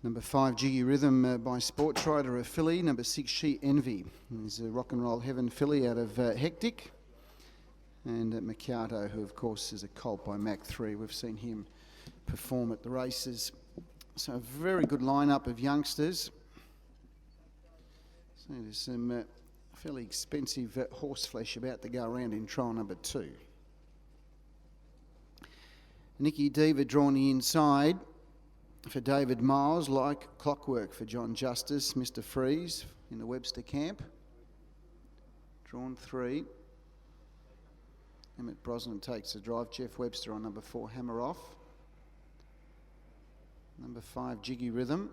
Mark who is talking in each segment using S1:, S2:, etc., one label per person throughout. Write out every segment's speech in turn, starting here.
S1: Number 5, Jiggy Rhythm by Sport Trader, a filly. Number 6, She Envy is a Rock and Roll Heaven filly out of Hectic. And Macchiato, who of course is a colt by Mac 3. We've seen him perform at the races. So a very good lineup of youngsters. So there's some fairly expensive horse flesh about to go around in trial number 2. Nicky Diva drawn the inside for David Miles, Like Clockwork for John Justice, Mr. Freeze in the Webster camp. Drawn 3. Emmett Brosnan takes the drive. Jeff Webster on number 4, Hammer Off. Number 5, Jiggy Rhythm.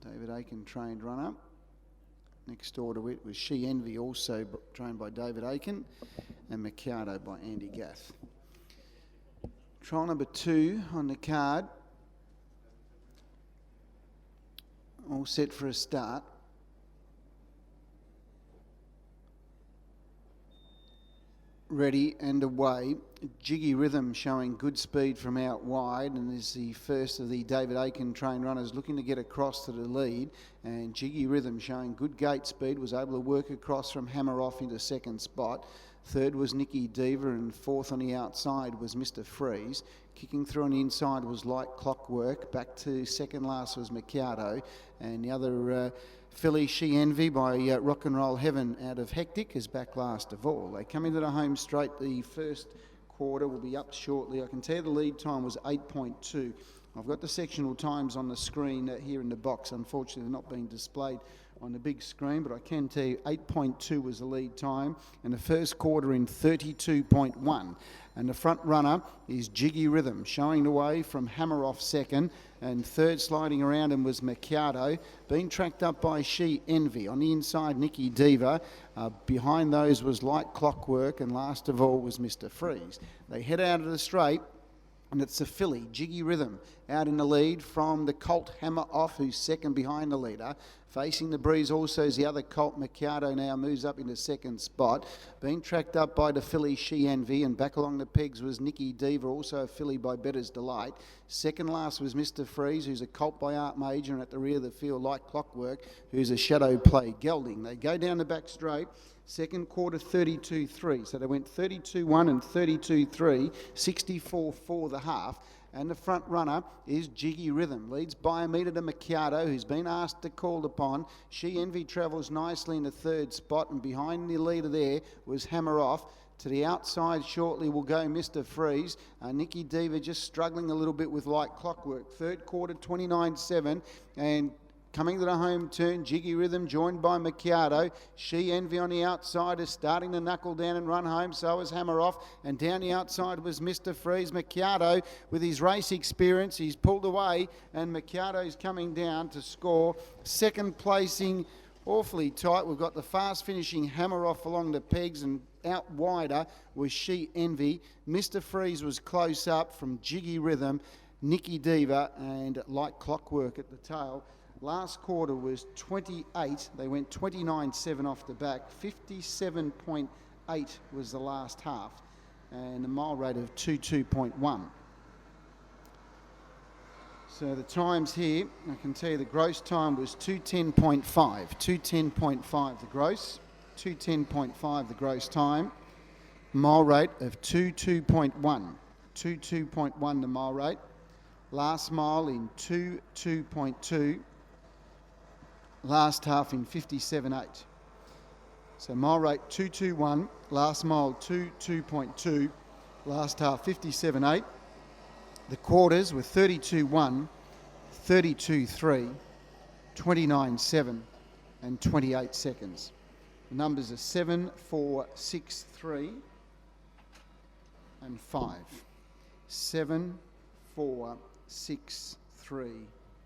S1: David Aiken trained runner. Next door to it was She Envy, also trained by David Aiken, and Macchiato by Andy Gath. Trial number 2 on the card. All set for a start. Ready and away. Jiggy Rhythm showing good speed from out wide, and is the first of the David Aiken trained runners looking to get across to the lead. And Jiggy Rhythm showing good gate speed, was able to work across from Hammer Off into second spot. Third was Nicky Diva, and fourth on the outside was Mr. Freeze. Kicking through on the inside was Like Clockwork. Back to second last was Macchiato, and the other filly, She Envy by Rock and Roll Heaven out of Hectic, is back last of all. They come into the home straight. The first quarter will be up shortly. I can tell you the lead time was 8.2. I've got the sectional times on the screen here in the box. Unfortunately, they're not being displayed on the big screen, but I can tell you 8.2 was the lead time, and the first quarter in 32.1. And the front runner is Jiggy Rhythm, showing the way from Hammer Off second, and third sliding around him was Macchiato, being tracked up by She Envy. On the inside, Nicky Diva. Behind those was Like Clockwork, and last of all was Mr. Freeze. They head out of the straight, and it's a filly, Jiggy Rhythm, out in the lead from the colt Hammer Off, who's second behind the leader. Facing the breeze also is the other colt, Macchiato, now moves up into second spot. Being tracked up by the filly, She Envy, and back along the pegs was Nicky Diva, also a filly by Better's Delight. Second last was Mr. Freeze, who's a colt by Art Major, and at the rear of the field, Like Clockwork, who's a shadow play gelding. They go down the back straight. Second quarter 32.3, so they went 32.1 and 32.3, 64.4 the half. And the front runner is Jiggy Rhythm. Leads by a metre to Macchiato, who's been asked to called upon. She Envy travels nicely in the third spot, and behind the leader there was Hammer Off. To the outside shortly will go Mr. Freeze. Nicky Diva just struggling a little bit with Like Clockwork. Third quarter 29.7, and coming to the home turn, Jiggy Rhythm joined by Macchiato. She Envy on the outside is starting to knuckle down and run home. So is Hammer Off. And down the outside was Mr. Freeze. Macchiato, with his race experience, he's pulled away. And Macchiato's coming down to score. Second placing, awfully tight. We've got the fast finishing Hammer Off along the pegs, and out wider was She Envy. Mr. Freeze was close up from Jiggy Rhythm, Nicky Diva, and Like Clockwork at the tail. Last quarter was 28. They went 29.7 off the back. 57.8 was the last half, and a mile rate of 22.1. So the times here, I can tell you the gross time was 2:10.5. 2:10.5 the gross. 2:10.5 the gross time. Mile rate of 22.1. 22.1 the mile rate. Last mile in 22.2. Last half in 57.8. So mile rate 2:21, last mile 22.2, last half 57.8. The quarters were 32.1, 32.3, 29.7 and 28 seconds. The numbers are 7, 4, 6, 3 and 5. 7, 4, 6, 3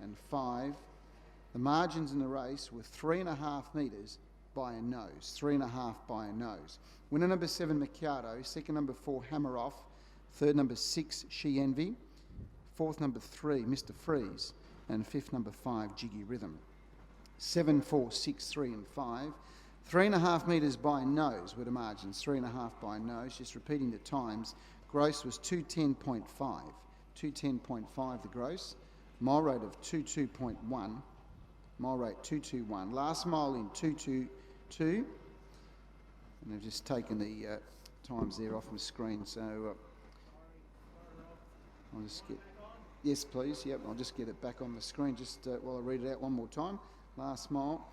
S1: and 5. The margins in the race were 3.5 metres by a nose. 3.5 by a nose. Winner number 7, Macchiato. Second number 4, Hammer Off. Third number 6, She Envy. Fourth number 3, Mr. Freeze. And fifth number 5, Jiggy Rhythm. 7, 4, 6, 3 and 5. 3.5 metres by nose were the margins. 3.5 by nose. Just repeating the times. Gross was 210.5. 210.5 the gross. Mile rate of 22.1. Mile rate 221. Last mile in 222. And I've just taken the times there off my screen, so I'll just get... Yes, please. Yep, I'll just get it back on the screen just while I read it out one more time. Last mile